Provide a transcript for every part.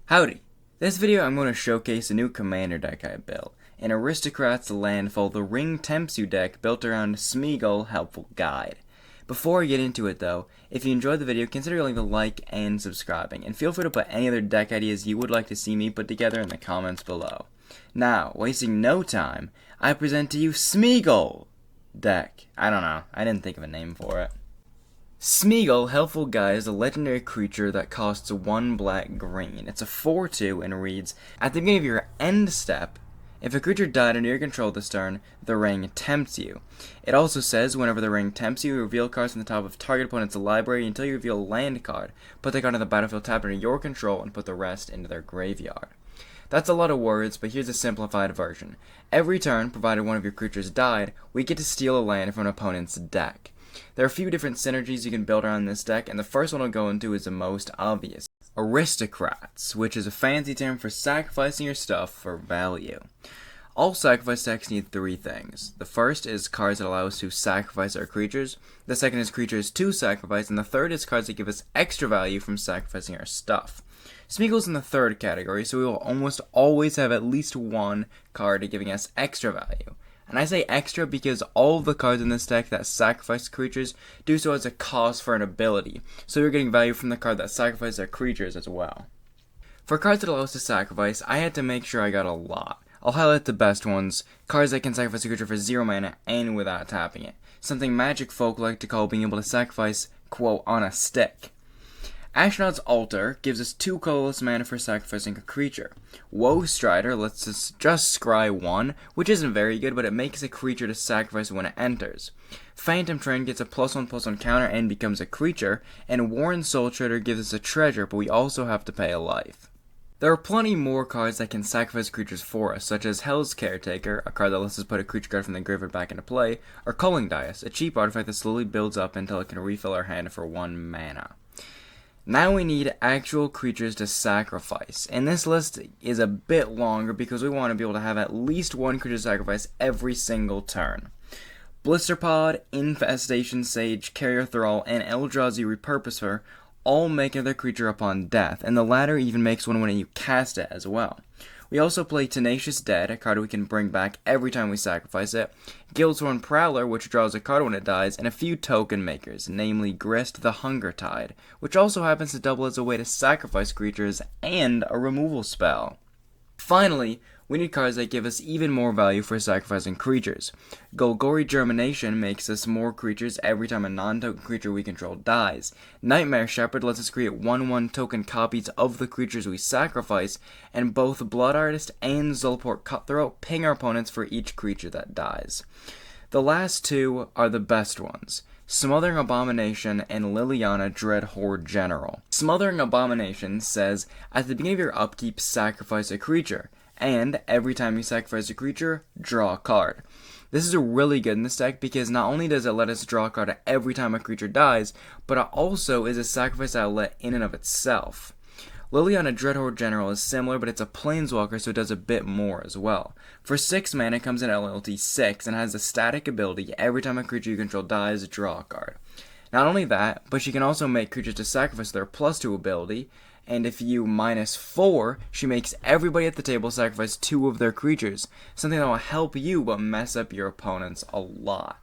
Howdy! This video I'm going to showcase a new commander deck I built, an Aristocrats Landfall the Ring Tempts deck built around Smeagol helpful guide. Before I get into it though, if you enjoyed the video, consider leaving a like and subscribing, and feel free to put any other deck ideas you would like to see me put together in the comments below. Now, wasting no time, I present to you Smeagol deck. I don't know, I didn't think of a name for it. Smeagol, Helpful Guide, is a legendary creature that costs 1 black green. It's a 4/2 and reads, at the beginning of your end step, if a creature died under your control this turn, the ring tempts you. It also says, whenever the ring tempts you, reveal cards from the top of target opponent's library until you reveal a land card. Put the card on the battlefield tapped under your control and put the rest into their graveyard. That's a lot of words, but here's a simplified version. Every turn, provided one of your creatures died, we get to steal a land from an opponent's deck. There are a few different synergies you can build around this deck, and the first one I'll go into is the most obvious. Aristocrats, which is a fancy term for sacrificing your stuff for value. All sacrifice decks need 3 things. The first is cards that allow us to sacrifice our creatures, the second is creatures to sacrifice, and the third is cards that give us extra value from sacrificing our stuff. Smeagol's in the third category, so we will almost always have at least one card giving us extra value. And I say extra because all of the cards in this deck that sacrifice creatures do so as a cost for an ability, so you're getting value from the card that sacrifices our creatures as well. For cards that allow us to sacrifice, I had to make sure I got a lot. I'll highlight the best ones, cards that can sacrifice a creature for 0 mana and without tapping it. Something magic folk like to call being able to sacrifice, quote, on a stick. Astronaut's Altar gives us 2 colorless mana for sacrificing a creature. Woe Strider lets us just scry 1, which isn't very good, but it makes a creature to sacrifice when it enters. Phantom Train gets a +1/+1 counter and becomes a creature, and Warren Soul Trader gives us a treasure, but we also have to pay a life. There are plenty more cards that can sacrifice creatures for us, such as Hell's Caretaker, a card that lets us put a creature card from the graveyard back into play, or Culling Dice, a cheap artifact that slowly builds up until it can refill our hand for 1 mana. Now we need actual creatures to sacrifice, and this list is a bit longer because we want to be able to have at least 1 creature to sacrifice every single turn. Blisterpod, Infestation Sage, Carrier Thrall, and Eldrazi Repurposer all make another creature upon death, and the latter even makes one when you cast it as well. We also play Tenacious Dead, a card we can bring back every time we sacrifice it, Guildsworn Prowler, which draws a card when it dies, and a few token makers, namely Grist the Hunger Tide, which also happens to double as a way to sacrifice creatures and a removal spell. Finally, we need cards that give us even more value for sacrificing creatures. Golgari Germination makes us more creatures every time a non-token creature we control dies. Nightmare Shepherd lets us create 1/1 token copies of the creatures we sacrifice, and both Blood Artist and Zulport Cutthroat ping our opponents for each creature that dies. The last 2 are the best ones. Smothering Abomination and Liliana Dreadhorde General. Smothering Abomination says, at the beginning of your upkeep, sacrifice a creature, and every time you sacrifice a creature, draw a card. This is really good in this deck because not only does it let us draw a card every time a creature dies, but it also is a sacrifice outlet in and of itself. Liliana Dreadhorde General is similar, but it's a planeswalker, so it does a bit more as well. For 6 mana, it comes in LLT 6 and has a static ability. Every time a creature you control dies, draw a card. Not only that, but she can also make creatures to sacrifice their +2 ability, and if you -4, she makes everybody at the table sacrifice 2 of their creatures, something that will help you but mess up your opponents a lot.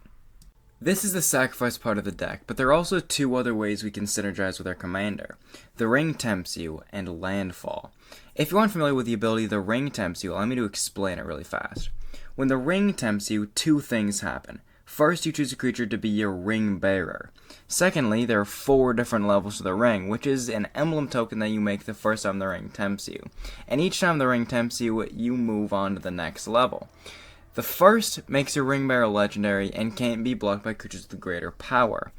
This is the sacrifice part of the deck, but there are also 2 other ways we can synergize with our commander. The Ring Tempts You and Landfall. If you aren't familiar with the ability The Ring Tempts You, allow me to explain it really fast. When the Ring tempts you, 2 things happen. First, you choose a creature to be your ring bearer. Secondly, there are 4 different levels to the ring, which is an emblem token that you make the first time the ring tempts you. And each time the ring tempts you, you move on to the next level. The first makes your ring bearer legendary and can't be blocked by creatures with greater power.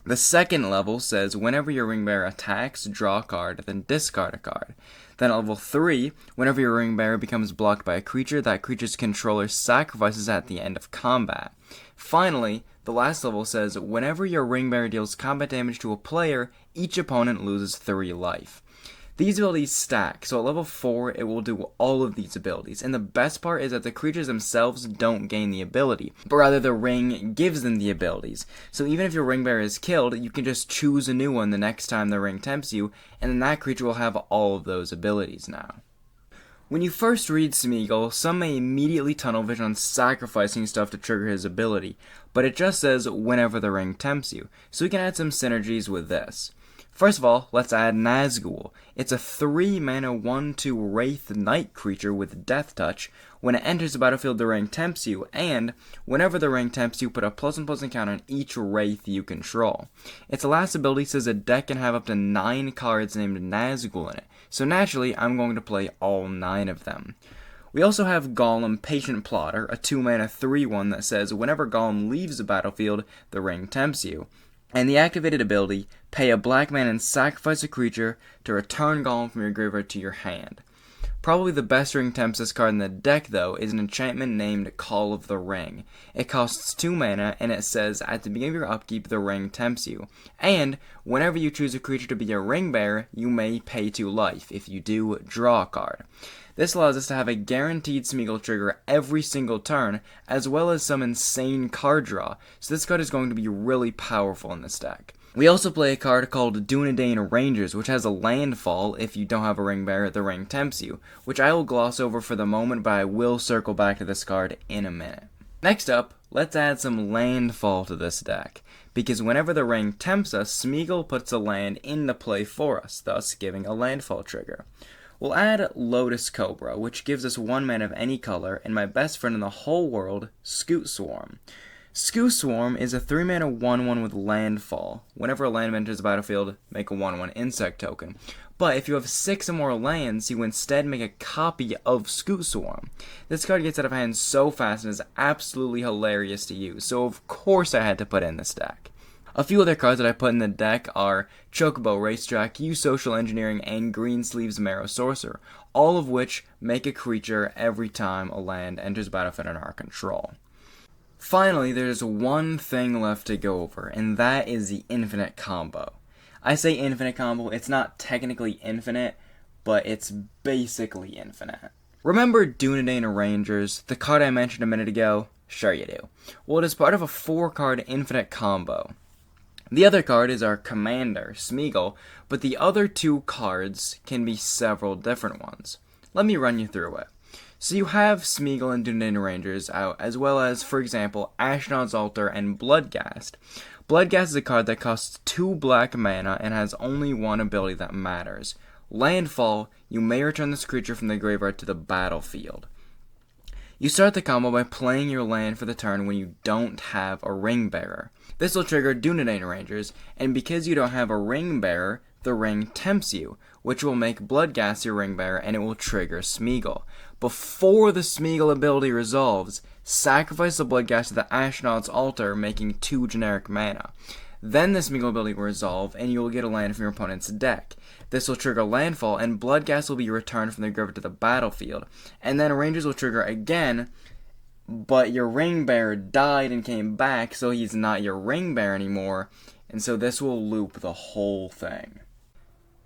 The second level says whenever your ring bearer attacks, draw a card, then discard a card. Then at level 3, whenever your ring bearer becomes blocked by a creature, that creature's controller sacrifices at the end of combat. Finally, the last level says whenever your ring bearer deals combat damage to a player, each opponent loses 3 life. These abilities stack, so at level 4 it will do all of these abilities, and the best part is that the creatures themselves don't gain the ability, but rather the ring gives them the abilities. So even if your ring bearer is killed, you can just choose a new one the next time the ring tempts you, and then that creature will have all of those abilities now. When you first read Smeagol, some may immediately tunnel vision on sacrificing stuff to trigger his ability, but it just says whenever the ring tempts you, so we can add some synergies with this. First of all, let's add Smeagol. It's a 3-mana 1/2 Wraith Knight creature with Death Touch. When it enters the battlefield, the ring tempts you, and whenever the ring tempts you, put a +1/+1 encounter on each Wraith you control. Its last ability says a deck can have up to 9 cards named Smeagol in it, so naturally I'm going to play all 9 of them. We also have Golem Patient Plotter, a 2-mana 3/1 that says whenever Golem leaves the battlefield, the ring tempts you. And the activated ability, pay a black mana and sacrifice a creature to return Golem from your graveyard to your hand. Probably the best ring tempts card in the deck, though, is an enchantment named Call of the Ring. It costs 2 mana, and it says at the beginning of your upkeep, the ring tempts you. And whenever you choose a creature to be a ring bearer, you may pay 2 life. If you do, draw a card. This allows us to have a guaranteed Smeagol trigger every single turn, as well as some insane card draw, so this card is going to be really powerful in this deck. We also play a card called Dunedain Rangers, which has a landfall. If you don't have a ring bearer, the ring tempts you, which I will gloss over for the moment, but I will circle back to this card in a minute. Next up, let's add some landfall to this deck, because whenever the ring tempts us, Smeagol puts a land into play for us, thus giving a landfall trigger. We'll add Lotus Cobra, which gives us 1 mana of any color, and my best friend in the whole world, Scoot Swarm. Scoot Swarm is a 3-mana 1/1 with landfall. Whenever a land enters the battlefield, make a 1/1 insect token. But if you have 6 or more lands, you instead make a copy of Scoot Swarm. This card gets out of hand so fast and is absolutely hilarious to use, so of course I had to put it in this deck. A few other cards that I put in the deck are Chocobo Racetrack, Use Social Engineering, and Greensleeve's Marrow Sorcerer, all of which make a creature every time a land enters the battlefield under our control. Finally, there's one thing left to go over, and that is the infinite combo. I say infinite combo, it's not technically infinite, but it's basically infinite. Remember Dunedain Rangers, the card I mentioned a minute ago? Sure you do. Well, it is part of a 4-card infinite combo. The other card is our commander, Smeagol, but the other 2 cards can be several different ones. Let me run you through it. So you have Smeagol and Dunedain Rangers out, as well as, for example, Ashnod's Altar and Bloodghast. Bloodghast is a card that costs 2 black mana and has only 1 ability that matters. Landfall, you may return this creature from the graveyard to the battlefield. You start the combo by playing your land for the turn when you don't have a ring bearer. This will trigger Dunedain Rangers, and because you don't have a ring bearer, the ring tempts you, which will make Bloodghast your ring bearer, and it will trigger Smeagol. Before the Smeagol ability resolves, sacrifice the Bloodghast to the Ashnod's Altar, making 2 generic mana. Then the Smeagol ability will resolve, and you will get a land from your opponent's deck. This will trigger Landfall, and Bloodghast will be returned from the graveyard to the battlefield. And then Rangers will trigger again, but your ring bearer died and came back, so he's not your ring bearer anymore, and so this will loop the whole thing.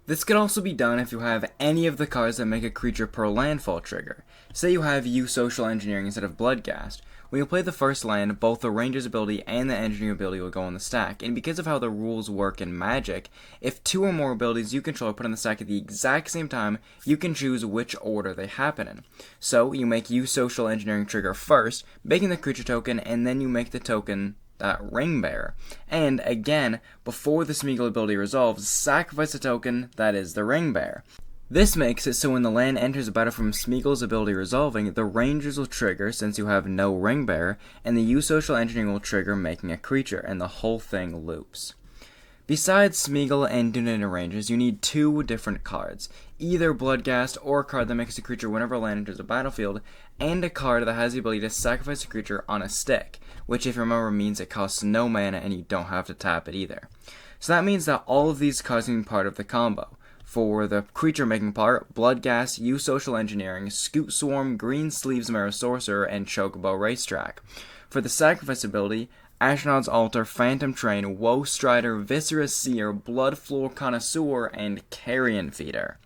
This can also be done if you have any of the cards that make a creature per landfall trigger. Say you have Use Social Engineering instead of Bloodghast. When you play the first land, both the Ranger's ability and the Engineering ability will go on the stack, and because of how the rules work in Magic, if 2 or more abilities you control are put on the stack at the exact same time, you can choose which order they happen in. So, you make Use Social Engineering trigger first, making the creature token, and then you make the token that ring bearer. And again, before the Smeagol ability resolves, sacrifice a token that is the ring bearer. This makes it so when the land enters the battle from Smeagol's ability resolving, the Rangers will trigger since you have no ring bearer, and the Use Social Engineering will trigger making a creature, and the whole thing loops. Besides Smeagol and Dunedain Rangers, you need 2 different cards, either Bloodghast or a card that makes a creature whenever a land enters the battlefield, and a card that has the ability to sacrifice a creature on a stick, which if you remember means it costs no mana and you don't have to tap it either. So that means that all of these cards can be part of the combo. For the creature making part, Bloodghast, Use Social Engineering, Scoot Swarm, Greensleeve's Marrow Sorcerer, and Chocobo Racetrack. For the sacrifice ability, Ashnod's Altar, Phantom Train, Woe Strider, Viscera Seer, Bloodfloor Connoisseur, and Carrion Feeder.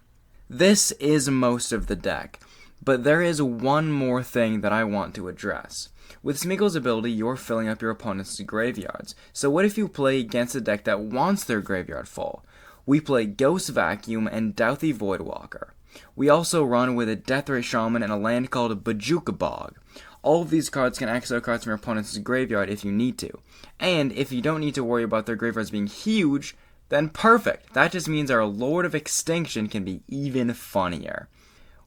This is most of the deck, but there is one more thing that I want to address. With Smeagol's ability, you're filling up your opponent's graveyards, so what if you play against a deck that wants their graveyard full? We play Ghost Vacuum and Douthie Voidwalker. We also run with a Deathray Shaman and a land called Bajuka Bog. All of these cards can exile cards from your opponent's graveyard if you need to. And if you don't need to worry about their graveyards being huge, then perfect. That just means our Lord of Extinction can be even funnier.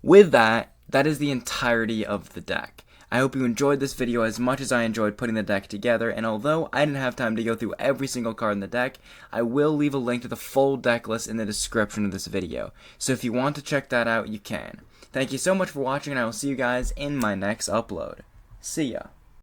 With that, that is the entirety of the deck. I hope you enjoyed this video as much as I enjoyed putting the deck together, and although I didn't have time to go through every single card in the deck, I will leave a link to the full deck list in the description of this video. So if you want to check that out, you can. Thank you so much for watching, and I will see you guys in my next upload. See ya.